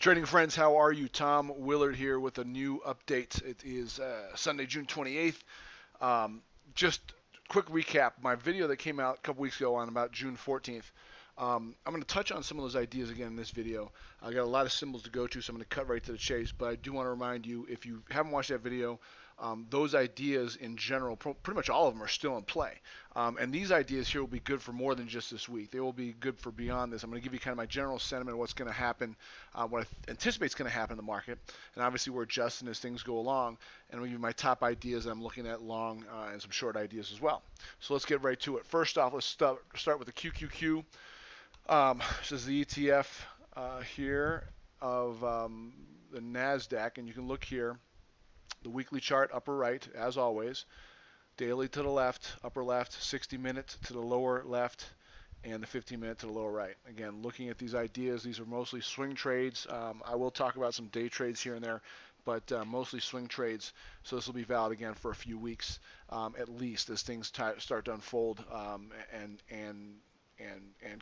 Trading friends, how are you? Tom Willard here with a new update. It is Sunday, June 28th. Um, just quick recap. My video that came out a couple weeks ago on about June 14th. I'm going to touch on some of those ideas again in this video. I got a lot of symbols to go to, so I'm going to cut right to the chase. But I do want to remind you, if you haven't watched that video, those ideas in general, pretty much all of them are still in play. And these ideas here will be good for more than just this week. They will be good for beyond this. I'm going to give you kind of my general sentiment of what's going to happen, what I anticipate is going to happen in the market. And obviously we're adjusting as things go along. And I'm going to give you my top ideas that I'm looking at long and some short ideas as well. So let's get right to it. First off, let's start with the QQQ. This is the ETF here of the NASDAQ. And you can look here. The weekly chart, upper right, as always. Daily to the left, upper left, 60-minute to the lower left, and the 15-minute to the lower right. Again, looking at these ideas, these are mostly swing trades. I will talk about some day trades here and there, but mostly swing trades. So this will be valid again for a few weeks, at least, as things start to unfold and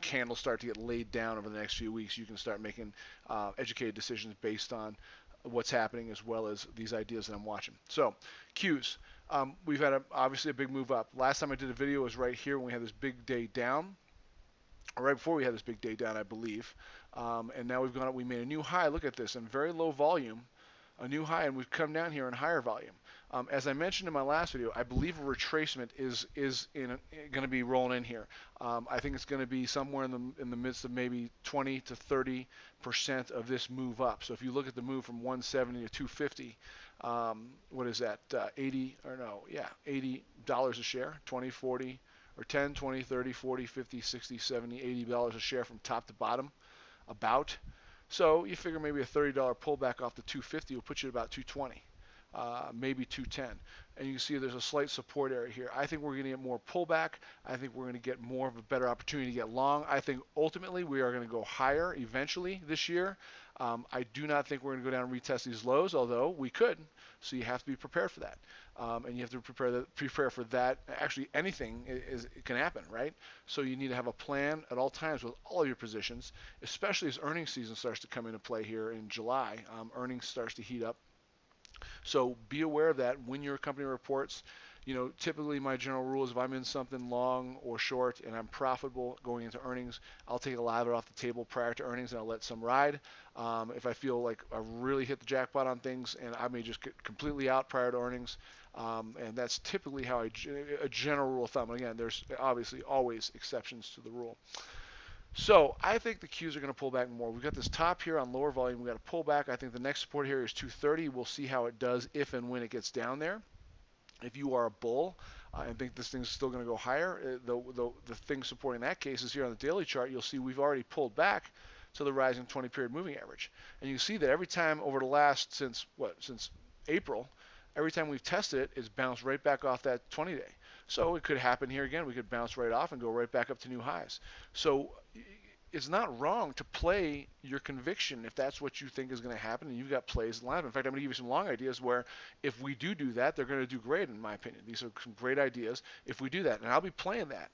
candles start to get laid down over the next few weeks. You can start making educated decisions based on what's happening as well as these ideas that I'm watching. So Qs, we've had obviously a big move up. Last time I did a video was right here when we had this big day down, or right before we had this big day down, I believe. And now we've gone up, we made a new high. Look at this, in very low volume, a new high, and we've come down here in higher volume. As I mentioned in my last video, I believe a retracement is going to be rolling in here. I think it's going to be somewhere in the midst of maybe 20 to 30% of this move up. So if you look at the move from 170 to 250, what is that? $80 a share, 20, 40, or 10, 20, 30, 40, 50, 60, 70, $80 a share from top to bottom, about. So you figure maybe a $30 pullback off the 250 will put you at about 220, maybe 210. And you can see there's a slight support area here. I think we're going to get more pullback. I think we're going to get more of a better opportunity to get long. I think ultimately we are going to go higher eventually this year. I do not think we're going to go down and retest these lows, although we could. So you have to be prepared for that. And you have to prepare for that. Actually, anything it can happen, right? So you need to have a plan at all times with all of your positions, especially as earnings season starts to come into play here in July. Earnings starts to heat up. So be aware of that when your company reports. You know, typically my general rule is if I'm in something long or short and I'm profitable going into earnings, I'll take a lot of it off the table prior to earnings and I'll let some ride. If I feel like I really hit the jackpot on things, and I may just get completely out prior to earnings, and that's typically how a general rule of thumb. And again, there's obviously always exceptions to the rule. So I think the Qs are going to pull back more. We've got this top here on lower volume. We've got a pullback. I think the next support here is 230. We'll see how it does if and when it gets down there. If you are a bull and think this thing's still going to go higher, the thing supporting that case is here on the daily chart. You'll see we've already pulled back to the rising 20-period moving average. And you see that every time over the last, since April, every time we've tested it, it's bounced right back off that 20-day. So it could happen here again. We could bounce right off and go right back up to new highs. So it's not wrong to play your conviction if that's what you think is going to happen and you've got plays lined up. In fact, I'm going to give you some long ideas where if we do that, they're going to do great in my opinion. These are some great ideas if we do that, and I'll be playing that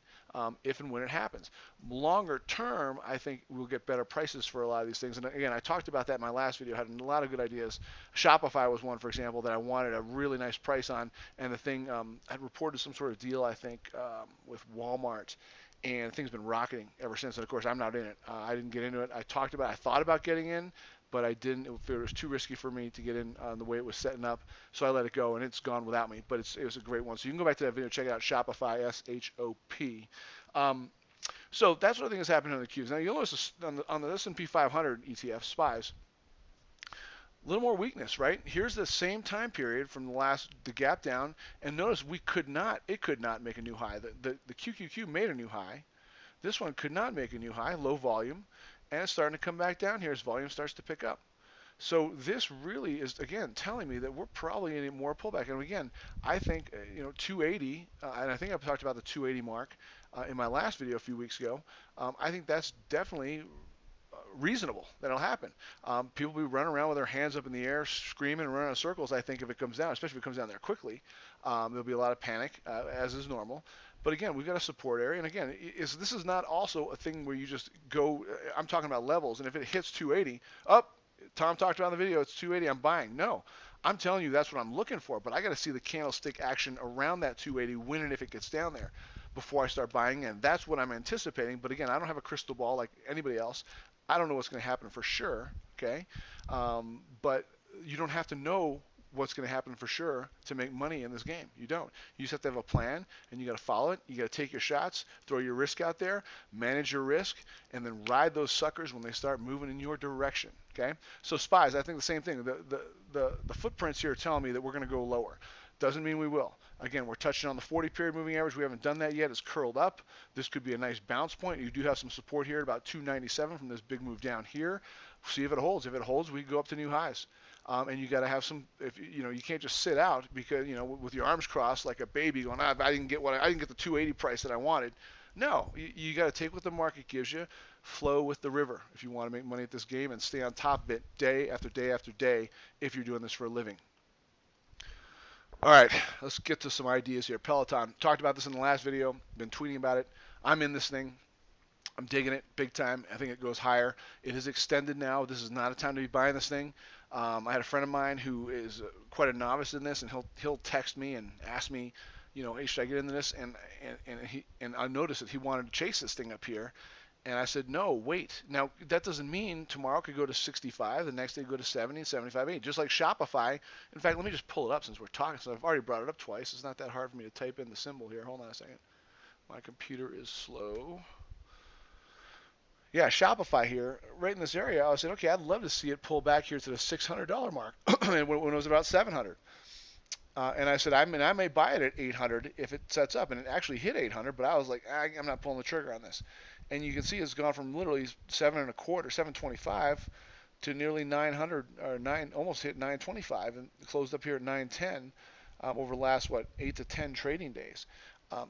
if and when it happens. Longer term, I think we'll get better prices for a lot of these things. And again, I talked about that in my last video. I had a lot of good ideas. Shopify was one, for example, that I wanted a really nice price on, and the thing had reported some sort of deal, I think, with Walmart. And things been rocketing ever since. And of course, I'm not in it. I didn't get into it. I thought about getting in, but I didn't. It was too risky for me to get in the way it was setting up. So I let it go, and it's gone without me. But it was a great one. So you can go back to that video, check it out. Shopify, S-H-O-P. So that's what I think is happening on the Qs. Now you'll notice on the S&P 500 ETF, Spies, a little more weakness, right? Here's the same time period from the gap down, and notice it could not make a new high. The QQQ made a new high. This one could not make a new high, low volume, and it's starting to come back down here as volume starts to pick up. So this really is, again, telling me that we're probably in a more pullback. And again, I think 280, and I think I've talked about the 280 mark in my last video a few weeks ago. I think that's definitely reasonable that'll happen. People will be running around with their hands up in the air, screaming and running in circles, I think, if it comes down, especially if it comes down there quickly. There'll be a lot of panic, as is normal. But again, we've got a support area. And again, this is not also a thing where you just go, I'm talking about levels, and if it hits 280, up, Tom talked about in the video, it's 280, I'm buying. No, I'm telling you that's what I'm looking for, but I got to see the candlestick action around that 280 when and if it gets down there before I start buying in. That's what I'm anticipating. But again, I don't have a crystal ball like anybody else. I don't know what's going to happen for sure. Okay, but you don't have to know what's going to happen for sure to make money in this game. You don't. You just have to have a plan, and you got to follow it. You got to take your shots, throw your risk out there, manage your risk, and then ride those suckers when they start moving in your direction. Okay. So Spies, I think the same thing. The footprints here are telling me that we're going to go lower. Doesn't mean we will. Again, we're touching on the 40-period moving average. We haven't done that yet. It's curled up. This could be a nice bounce point. You do have some support here at about 297 from this big move down here. See if it holds. If it holds, we go up to new highs. And you got to have some. If you can't just sit out because with your arms crossed like a baby, going, I didn't get the 280 price that I wanted. No, you got to take what the market gives you, flow with the river if you want to make money at this game, and stay on top of it day after day after day if you're doing this for a living. All right, let's get to some ideas here. Peloton, talked about this in the last video, been tweeting about it. I'm in this thing. I'm digging it big time. I think it goes higher. It is extended now. This is not a time to be buying this thing. I had a friend of mine who is quite a novice in this, and he'll text me and ask me, hey, should I get into this? And I noticed that he wanted to chase this thing up here. And I said, no, wait. Now, that doesn't mean tomorrow it could go to 65, the next day go to 70, 75, 80, just like Shopify. In fact, let me just pull it up since we're talking. So I've already brought it up twice. It's not that hard for me to type in the symbol here. Hold on a second. My computer is slow. Yeah, Shopify here, right in this area. I said, okay, I'd love to see it pull back here to the $600 mark when it was about 700. And I said, I may buy it at 800 if it sets up. And it actually hit 800, but I was like, I'm not pulling the trigger on this. And you can see it's gone from literally 725 to nearly 900 or almost hit 925 and closed up here at 910 over the last 8 to 10 trading days.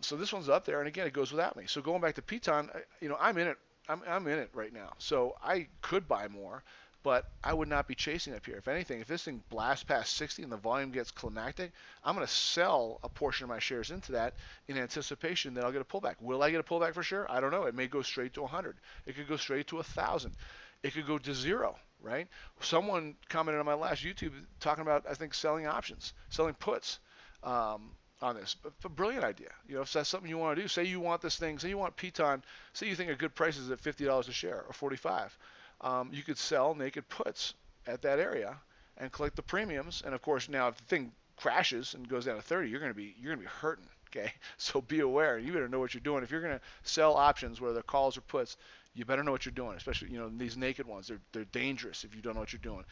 So this one's up there, and again, it goes without me. So going back to Peloton, I'm in it. I'm in it right now. So I could buy more, but I would not be chasing up here. If anything, if this thing blasts past 60 and the volume gets climactic, I'm going to sell a portion of my shares into that in anticipation that I'll get a pullback. Will I get a pullback for sure? I don't know. It may go straight to 100. It could go straight to 1,000. It could go to 0, right? Someone commented on my last YouTube talking about, I think, selling options, selling puts. On this, but a brilliant idea. If that's something you want to do, say you want this thing, say you want Peloton, say you think a good price is at $50 a share or 45, you could sell naked puts at that area and collect the premiums. And of course, now if the thing crashes and goes down to 30, you're gonna be hurting. Okay, so be aware. You better know what you're doing. If you're gonna sell options, whether they're calls or puts, you better know what you're doing. Especially these naked ones, they're dangerous if you don't know what you're doing.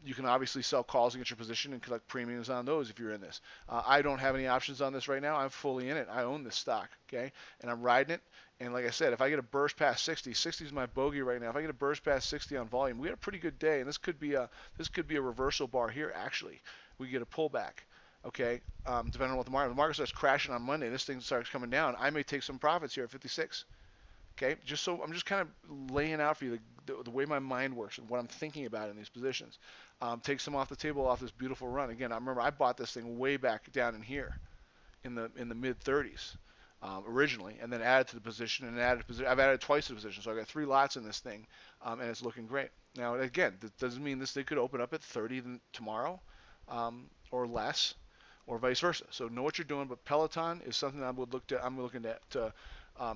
You can obviously sell calls against your position and collect premiums on those if you're in this. I don't have any options on this right now. I'm fully in it. I own this stock, okay? And I'm riding it. And like I said, if I get a burst past 60, 60 is my bogey right now. If I get a burst past 60 on volume, we had a pretty good day. And this could be a reversal bar here, actually. We get a pullback, okay? Depending on what the market starts crashing on Monday, this thing starts coming down. I may take some profits here at 56. Okay, I'm just kind of laying out for you the way my mind works and what I'm thinking about in these positions. Take some off the table off this beautiful run. Again, I remember I bought this thing way back down in here, in the mid 30s originally, and then added to the position and I've added twice to the position, so I got 3 lots in this thing, and it's looking great. Now again, that doesn't mean this thing could open up at 30 tomorrow, or less, or vice versa. So know what you're doing. But Peloton is something I'm looking to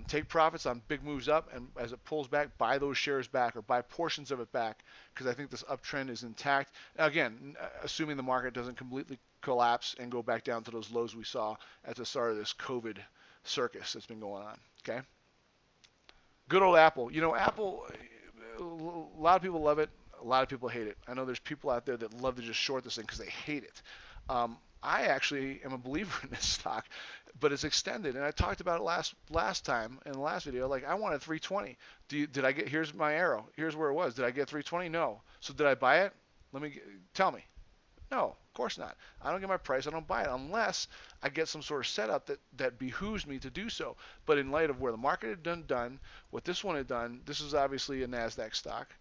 take profits on big moves up, and as it pulls back, buy those shares back or buy portions of it back, because I think this uptrend is intact. Now, again, assuming the market doesn't completely collapse and go back down to those lows we saw at the start of this COVID circus that's been going on. Okay. Good old Apple. Apple, a lot of people love it. A lot of people hate it. I know there's people out there that love to just short this thing because they hate it. I actually am a believer in this stock, but it's extended, and I talked about it last time in the last video. Like, I wanted 320. Did I get? Here's my arrow. Here's where it was. Did I get 320? No. So did I buy it? Tell me. No, of course not. I don't get my price. I don't buy it unless I get some sort of setup that behooves me to do so. But in light of where the market had done, what this one had done, this is obviously a NASDAQ stock.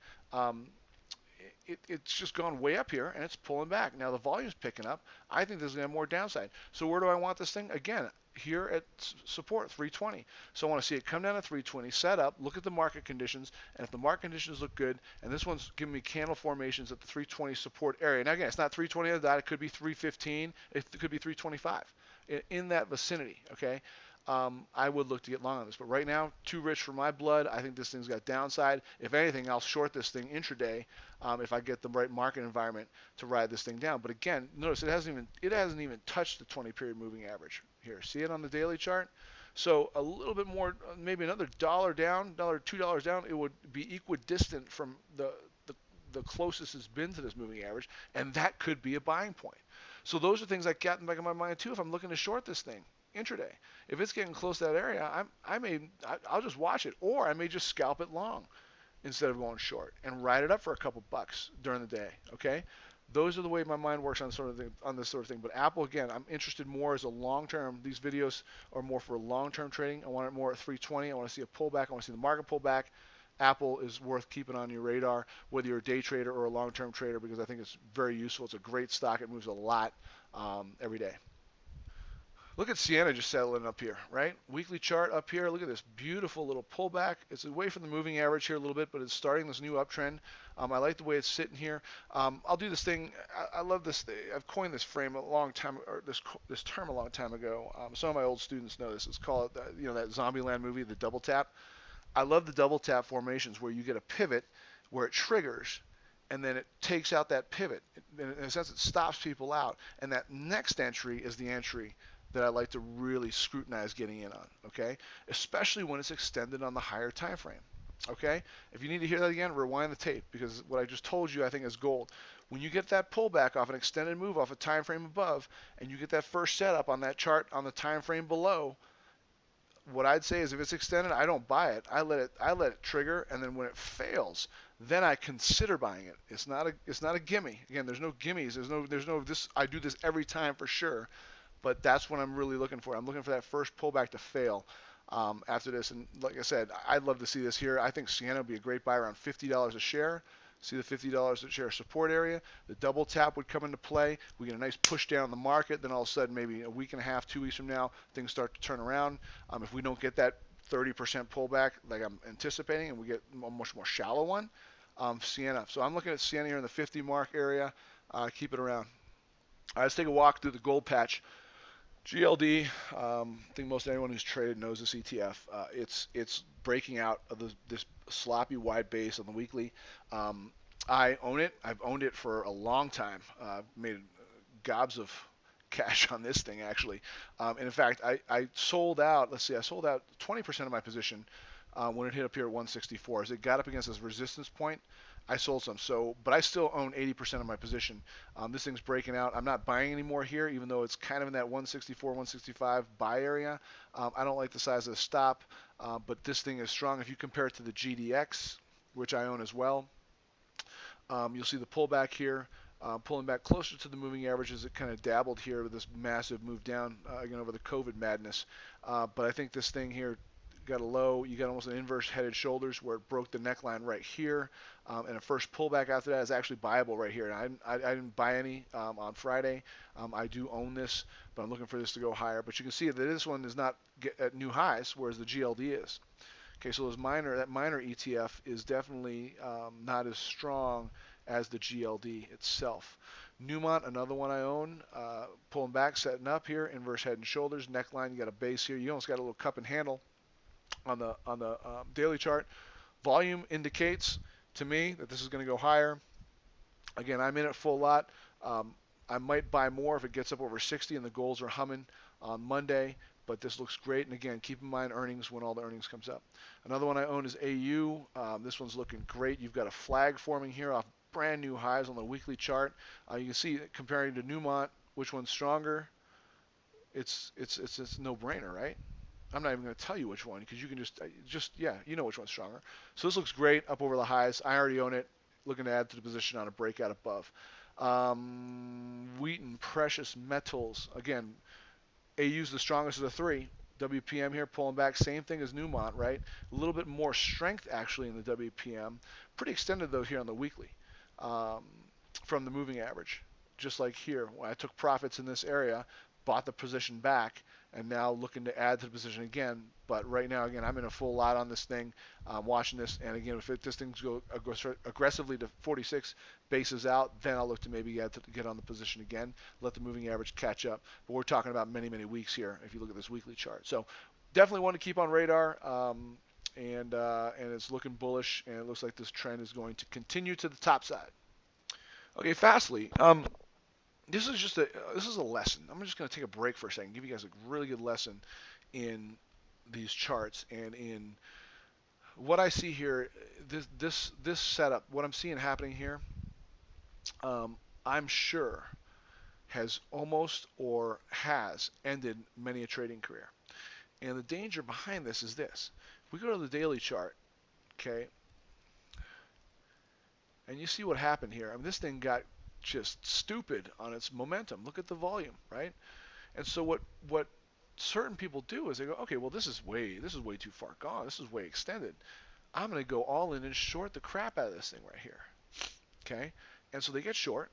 It's just gone way up here, and it's pulling back. Now the volume's picking up. I think there's going to be more downside. So where do I want this thing? Again, here at support 320. So I want to see it come down to 320, set up, look at the market conditions, and if the market conditions look good, and this one's giving me candle formations at the 320 support area. Now again, it's not 320 at that, it could be 315, it could be 325, in that vicinity, okay? I would look to get long on this, but right now, too rich for my blood. I think this thing's got downside. If anything, I'll short this thing intraday if I get the right market environment to ride this thing down. But again, notice it hasn't even touched the 20-period moving average here. See it on the daily chart? So a little bit more, maybe another $1 down, $2 down, it would be equidistant from the closest it's been to this moving average, and that could be a buying point. So those are things I got in the back of my mind too if I'm looking to short this thing intraday. If it's getting close to that area, I'll just watch it, or I may just scalp it long instead of going short and ride it up for a couple bucks during the day. Okay, those are the way my mind works on this sort of thing. But Apple, again, I'm interested more as a long-term. These videos are more for long-term trading. I want it more at 320. I want to see a pullback. I want to see the market pullback. Apple is worth keeping on your radar, whether you're a day trader or a long-term trader, because I think it's very useful. It's a great stock. It moves a lot every day. Look at Sienna just settling up here, right? Weekly chart up here. Look at this beautiful little pullback. It's away from the moving average here a little bit, but it's starting this new uptrend. I like the way it's sitting here. I'll do this thing. I love this thing. I've coined this frame a long time, or this term a long time ago. Some of my old students know this. It's called, that Zombieland movie, the double tap. I love the double tap formations where you get a pivot where it triggers, and then it takes out that pivot. In a sense, it stops people out. And that next entry is the entry that I like to really scrutinize getting in on, okay? Especially when it's extended on the higher time frame, okay? If you need to hear that again, rewind the tape, because what I just told you I think is gold. When you get that pullback off an extended move off a time frame above, and you get that first setup on that chart on the time frame below, what I'd say is if it's extended, I don't buy it. I let it trigger, and then when it fails, then I consider buying it. It's not a gimme. Again, there's no gimmies. There's no this. I do this every time for sure. But that's what I'm really looking for. I'm looking for that first pullback to fail after this. And like I said, I'd love to see this here. I think Sienna would be a great buy around $50 a share. See the $50 a share support area. The double tap would come into play. We get a nice push down in the market. Then all of a sudden, maybe a week and a half, 2 weeks from now, things start to turn around. If we don't get that 30% pullback like I'm anticipating, and we get a much more shallow one, Sienna. So I'm looking at Sienna here in the 50 mark area. Keep it around. All right, let's take a walk through the gold patch. GLD, I think most anyone who's traded knows this ETF. It's breaking out of this sloppy wide base on the weekly. I own it. I've owned it for a long time. Made gobs of cash on this thing actually. And in fact, I sold out. Let's see, I sold out 20% of my position when it hit up here at 164. As it got up against this resistance point, I sold some. But I still own 80% of my position. This thing's breaking out. I'm not buying anymore here, even though it's kind of in that 164, 165 buy area. I don't like the size of the stop, but this thing is strong. If you compare it to the GDX, which I own as well, you'll see the pullback here, pulling back closer to the moving averages. It kind of dabbled here with this massive move down again over the COVID madness. But I think this thing here got a low. You got almost an inverse headed shoulders where it broke the neckline right here, and a first pullback after that is actually buyable right here. And I didn't buy any on Friday. I do own this, but I'm looking for this to go higher. But you can see that this one is not at new highs, whereas the GLD is. Okay, so that minor ETF is definitely not as strong as the GLD itself. Newmont, another one I own, pulling back, setting up here, inverse head and shoulders, neckline. You got a base here. You almost got a little cup and handle on the daily chart. Volume indicates to me that this is going to go higher. Again, I'm in it full lot. I might buy more if it gets up over 60 and the goals are humming on Monday. But this looks great. And again, keep in mind earnings when all the earnings comes up. Another one I own is AU. This one's looking great. You've got a flag forming here off brand new highs on the weekly chart. You can see comparing to Newmont, which one's stronger. It's a no-brainer, right? I'm not even going to tell you which one because you can yeah, you know which one's stronger. So this looks great up over the highs. I already own it. Looking to add to the position on a breakout above. Wheaton, precious metals. Again, AU's the strongest of the three. WPM here pulling back. Same thing as Newmont, right? A little bit more strength actually in the WPM. Pretty extended though here on the weekly from the moving average. Just like here, when I took profits in this area, bought the position back, and now looking to add to the position again. But right now, again, I'm in a full lot on this thing, watching this. And again, if this thing go aggressively to 46 bases out, then I'll look to maybe get on the position again, let the moving average catch up. But we're talking about many, many weeks here if you look at this weekly chart. So definitely one to keep on radar. And it's looking bullish, and it looks like this trend is going to continue to the top side. Okay, fastly. This is a lesson. I'm just going to take a break for a second, give you guys a really good lesson in these charts and in what I see here. This setup, what I'm seeing happening here, I'm sure has almost or has ended many a trading career. And the danger behind this is this: we go to the daily chart, okay, and you see what happened here. I mean, this thing got just stupid on its momentum. Look at the volume, right? And so what certain people do is they go, okay, well this is way too far gone. This is way extended. I'm going to go all in and short the crap out of this thing right here. Okay? And so they get short,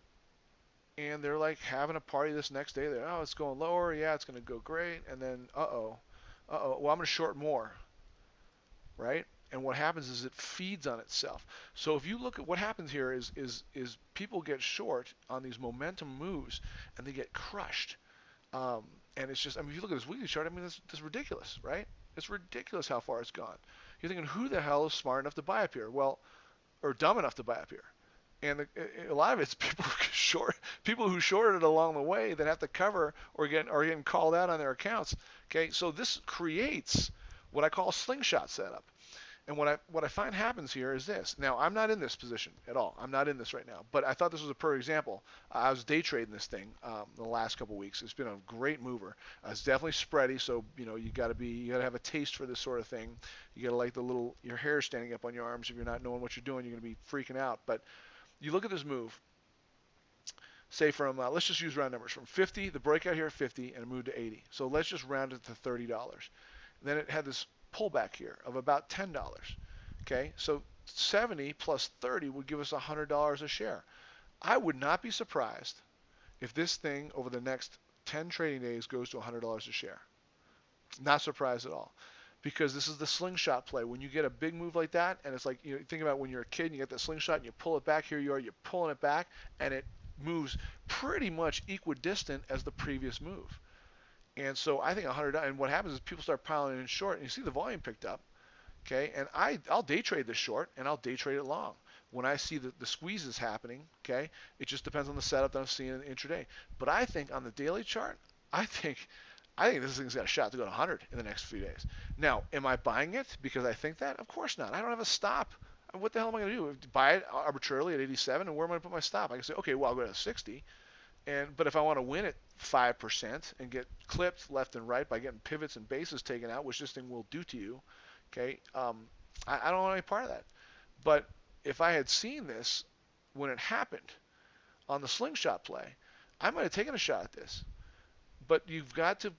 and they're like having a party this next day. They're, oh, it's going lower. Yeah, it's going to go great. And then, well, I'm going to short more, right? And what happens is it feeds on itself. So if you look at what happens here is people get short on these momentum moves, and they get crushed. And it's just, I mean, if you look at this weekly chart, I mean, it's ridiculous, right? It's ridiculous how far it's gone. You're thinking, who the hell is smart enough to buy up here? Well, or dumb enough to buy up here? And a lot of it's people who shorted along the way that have to cover or getting called out on their accounts. Okay, so this creates what I call a slingshot setup. And what I find happens here is this. Now, I'm not in this position at all. I'm not in this right now. But I thought this was a perfect example. I was day trading this thing the last couple of weeks. It's been a great mover. It's definitely spready, so you got to have a taste for this sort of thing. You got to like your hair standing up on your arms. If you're not knowing what you're doing, you're going to be freaking out. But you look at this move. Say from let's just use round numbers, from 50, the breakout here at 50, and it moved to 80. So let's just round it to $30. Then it had this pullback here of about $10. Okay, so 70 plus 30 would give us $100 a share. I would not be surprised if this thing over the next 10 trading days goes to $100 a share. Not surprised at all, because this is the slingshot play. When you get a big move like that, and it's like, think about when you're a kid and you get that slingshot and you pull it back. Here you are, you're pulling it back, and it moves pretty much equidistant as the previous move. And so I think $100, and what happens is people start piling in short, and you see the volume picked up, okay? And I'll day trade this short, and I'll day trade it long. When I see the squeezes happening, okay, it just depends on the setup that I'm seeing in the intraday. But I think on the daily chart, I think this thing's got a shot to go to 100 in the next few days. Now, am I buying it because I think that? Of course not. I don't have a stop. What the hell am I going to do? Buy it arbitrarily at 87, and where am I going to put my stop? I can say, okay, well, I'll go to 60. But if I want to win at 5% and get clipped left and right by getting pivots and bases taken out, which this thing will do to you, okay, I don't want any part of that. But if I had seen this when it happened on the slingshot play, I might have taken a shot at this. But you've got to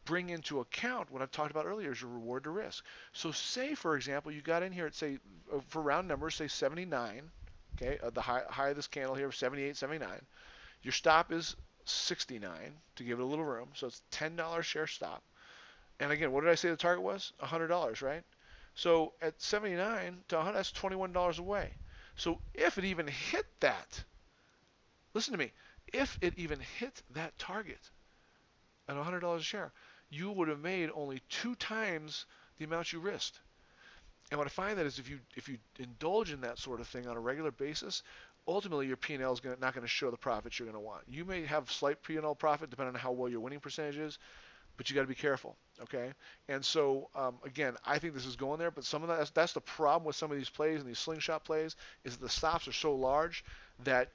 bring into account what I've talked about earlier is your reward to risk. So say, for example, you got in here at, say, for round numbers, say 79, okay, the high of this candle here, 78, 79. Your stop is 69 to give it a little room, so it's $10 share stop. And again, what did I say the target was? $100, right? So at 79 to 100, that's $21 away. So if it even hit that, listen to me, if it even hit that target at $100 a share, you would have made only 2 times the amount you risked. And what I find that is if you indulge in that sort of thing on a regular basis, ultimately your P&L is not going to show the profits you're going to want. You may have slight P&L profit depending on how well your winning percentage is, but you got to be careful, okay? And so again, I think this is going there, but some of that's the problem with some of these plays and these slingshot plays is that the stops are so large that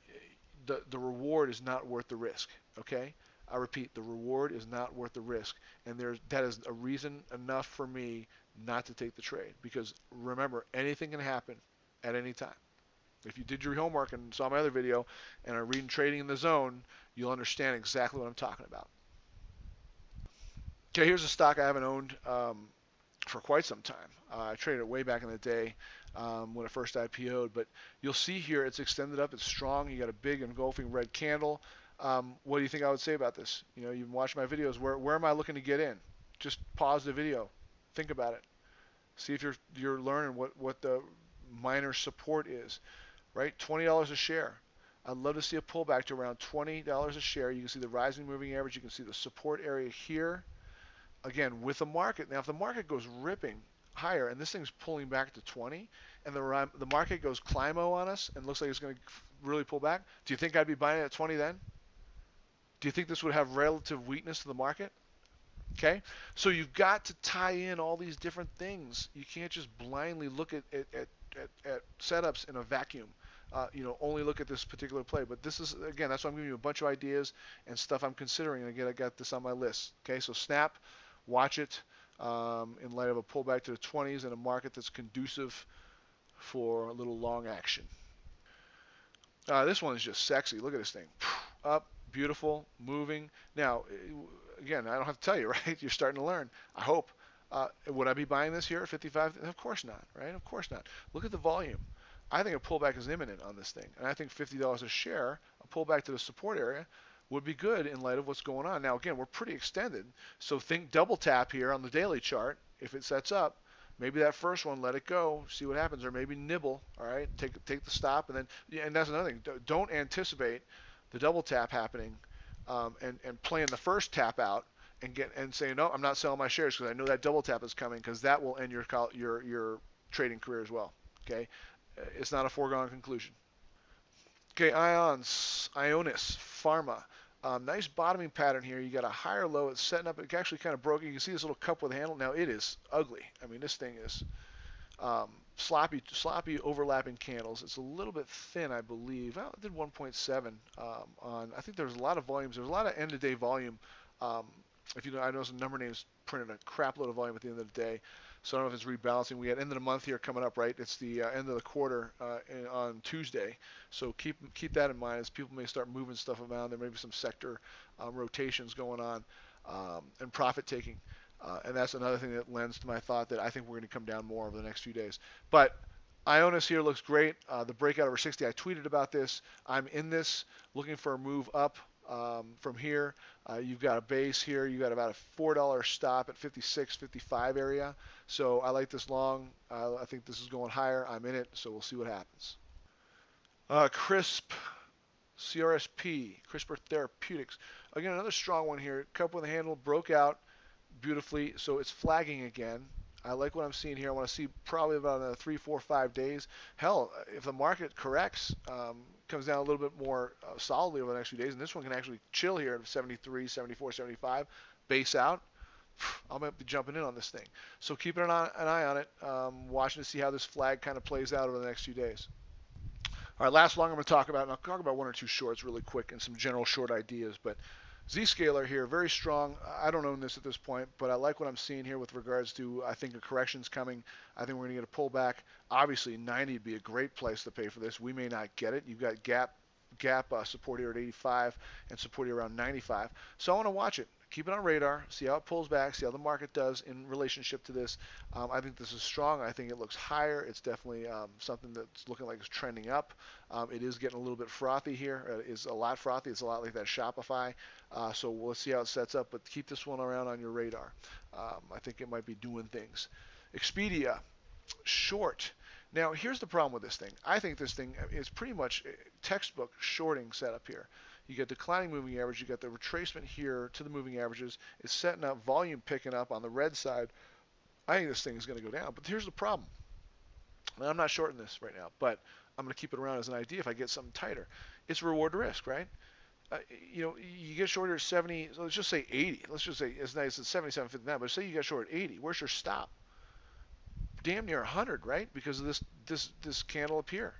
the reward is not worth the risk, okay? I repeat, the reward is not worth the risk, and that is a reason enough for me not to take the trade, because remember, anything can happen at any time. If you did your homework and saw my other video and are reading Trading in the Zone, you'll understand exactly what I'm talking about. Okay, here's a stock I haven't owned for quite some time. I traded it way back in the day when it first IPO'd, but you'll see here it's extended up, it's strong. You got a big engulfing red candle. What do you think I would say about this? You've watched my videos. Where am I looking to get in? Just pause the video. Think about it. See if you're learning what the minor support is, right? $20 a share. I'd love to see a pullback to around $20 a share. You can see the rising moving average. You can see the support area here. Again, with the market. Now, if the market goes ripping higher and this thing's pulling back to 20 and the market goes Climo on us and looks like it's going to really pull back, do you think I'd be buying it at 20 then? Do you think this would have relative weakness to the market? Okay, so you've got to tie in all these different things. You can't just blindly look at setups in a vacuum. Only look at this particular play. But this is, again, that's why I'm giving you a bunch of ideas and stuff I'm considering. And again, I got this on my list. Okay, so snap, watch it in light of a pullback to the 20s in a market that's conducive for a little long action. This one is just sexy. Look at this thing. Up, beautiful, moving. Now, again, I don't have to tell you, right? You're starting to learn. I hope. Would I be buying this here at 55? Of course not, right? Of course not. Look at the volume. I think a pullback is imminent on this thing, and I think $50 a share, a pullback to the support area, would be good in light of what's going on. Now, again, we're pretty extended, so think double tap here on the daily chart. If it sets up, maybe that first one, let it go, see what happens, or maybe nibble. All right, take the stop, and then and that's another thing. Don't anticipate the double tap happening and playing the first tap out and saying no, I'm not selling my shares because I know that double tap is coming, because that will end your trading career as well. Okay, it's not a foregone conclusion. Okay, Ionis, Pharma. Nice bottoming pattern here. You got a higher low. It's setting up. It actually kind of broke. You can see this little cup with a handle. Now it is ugly. I mean, this thing is sloppy overlapping candles. It's a little bit thin, I believe. Well, it did 1.7 on. I think there's a lot of volumes. There's a lot of end-of-day volume. If you know, I know some number names printed a crap load of volume at the end of the day. So I don't know if it's rebalancing. We got end of the month here coming up, right? It's the end of the quarter on Tuesday. So keep that in mind as people may start moving stuff around. There may be some sector rotations going on and profit taking. And that's another thing that lends to my thought that I think we're going to come down more over the next few days. But Ionis here looks great. The breakout over 60, I tweeted about this. I'm in this, looking for a move up from here. You've got a base here. You've got about a $4 stop at 56, 55 area. So I like this long. I think this is going higher. I'm in it, so we'll see what happens. CRISP, CRISPR Therapeutics. Again, another strong one here. Cup with a handle, broke out beautifully, so it's flagging again. I like what I'm seeing here. I want to see probably about another 3, 4, 5 days. Hell, if the market corrects, comes down a little bit more solidly over the next few days, and this one can actually chill here at 73, 74, 75, base out, I'm going to be jumping in on this thing. So keeping an eye on it, watching to see how this flag kind of plays out over the next few days. All right, last long I'm going to talk about, and I'll talk about one or two shorts really quick and some general short ideas, but Zee Scalar here, very strong. I don't own this at this point, but I like what I'm seeing here with regards to, I think a correction's coming. I think we're going to get a pullback. Obviously, 90 would be a great place to pay for this. We may not get it. You've got gap support here at 85 and support here around 95. So I want to watch it. Keep it on radar, see how it pulls back, see how the market does in relationship to this. I think this is strong. I think it looks higher. It's definitely something that's looking like it's trending up. It is getting a little bit frothy here. It is a lot frothy. It's a lot like that Shopify. So we'll see how it sets up, but keep this one around on your radar. I think it might be doing things. Expedia, short. Now, here's the problem with this thing. I think this thing is pretty much textbook shorting setup here. You get declining moving average. You got the retracement here to the moving averages. It's setting up, volume picking up on the red side. I think this thing is going to go down. But here's the problem. Now, I'm not shorting this right now, but I'm going to keep it around as an idea if I get something tighter. It's reward to risk, right? You get shorter at 70. So let's just say 80. Let's just say it's nice at 77.59. But say you got short at 80. Where's your stop? Damn near 100, right? Because of this candle up here.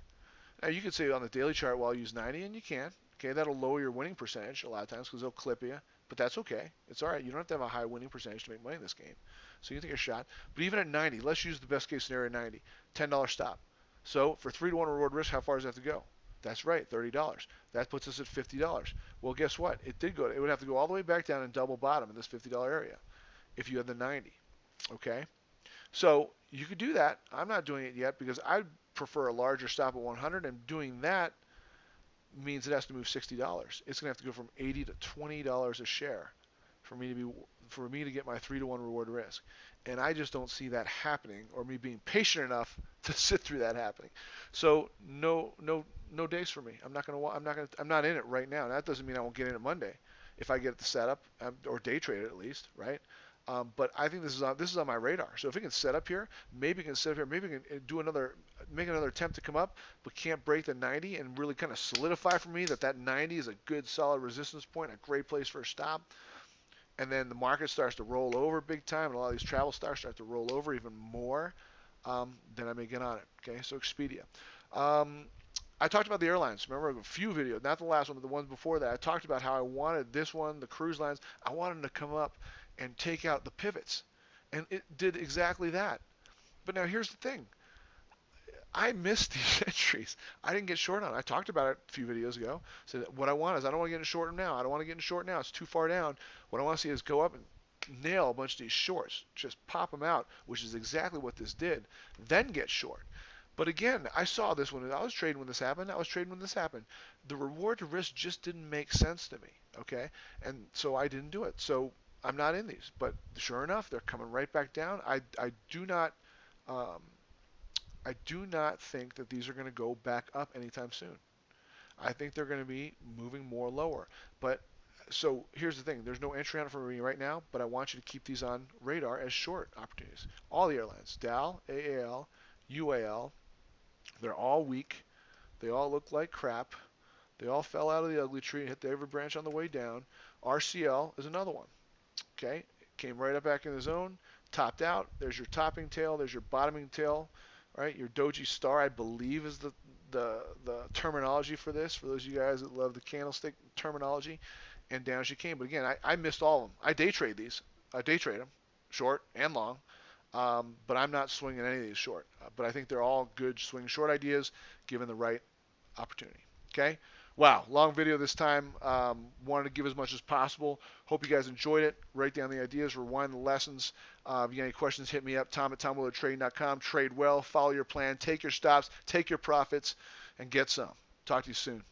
Now you could say on the daily chart, well, I'll use 90, and you can. Okay, that'll lower your winning percentage a lot of times because they'll clip you, but that's okay. It's all right. You don't have to have a high winning percentage to make money in this game. So you can take a shot. But even at 90, let's use the best case scenario at 90, $10 stop. So for 3-to-1 reward risk, how far does that have to go? That's right, $30. That puts us at $50. Well, guess what? It did go. It would have to go all the way back down and double bottom in this $50 area if you had the 90. Okay? So you could do that. I'm not doing it yet because I prefer a larger stop at 100, and doing that means it has to move $60. It's going to have to go from $80 to $20 a share for me to get my 3-to-1 reward risk. And I just don't see that happening, or me being patient enough to sit through that happening. So no days for me. I'm not in it right now. That doesn't mean I won't get in it Monday if I get the setup, or day trade it at least, right? But I think this is on my radar. So if it can set up here, maybe it can set up here, maybe it can make another attempt to come up, but can't break the 90 and really kind of solidify for me that 90 is a good solid resistance point, a great place for a stop. And then the market starts to roll over big time, and a lot of these travel stocks start to roll over even more, then I may get on it. Okay, so Expedia. I talked about the airlines. Remember a few videos, not the last one, but the ones before that. I talked about how I wanted this one, the cruise lines, I wanted them to come up and take out the pivots. And it did exactly that. But now here's the thing. I missed these entries. I didn't get short on it. I talked about it a few videos ago. So what I want is I don't want to get in short now. I don't want to get in short now. It's too far down. What I want to see is go up and nail a bunch of these shorts. Just pop them out, which is exactly what this did. Then get short. But again, I saw this when I was trading when this happened. The reward to risk just didn't make sense to me, okay? And so I didn't do it. So I'm not in these. But sure enough, they're coming right back down. Um, I do not think that these are going to go back up anytime soon. I think they're going to be moving more lower. But so here's the thing. There's no entry on it for me right now, but I want you to keep these on radar as short opportunities. All the airlines, DAL, AAL, UAL, they're all weak. They all look like crap. They all fell out of the ugly tree and hit the every branch on the way down. RCL is another one. Okay, came right up back in the zone, topped out. There's your topping tail. There's your bottoming tail. Right, your doji star, I believe, is the terminology for this. For those of you guys that love the candlestick terminology, and down she came. But again, I missed all of them. I day trade these. I day trade them, short and long. But I'm not swinging any of these short. But I think they're all good swing short ideas given the right opportunity. Okay. Wow, long video this time. Wanted to give as much as possible. Hope you guys enjoyed it. Write down the ideas, rewind the lessons. If you got any questions, hit me up, tom@tomwillertrading.com. Trade well, follow your plan, take your stops, take your profits, and get some. Talk to you soon.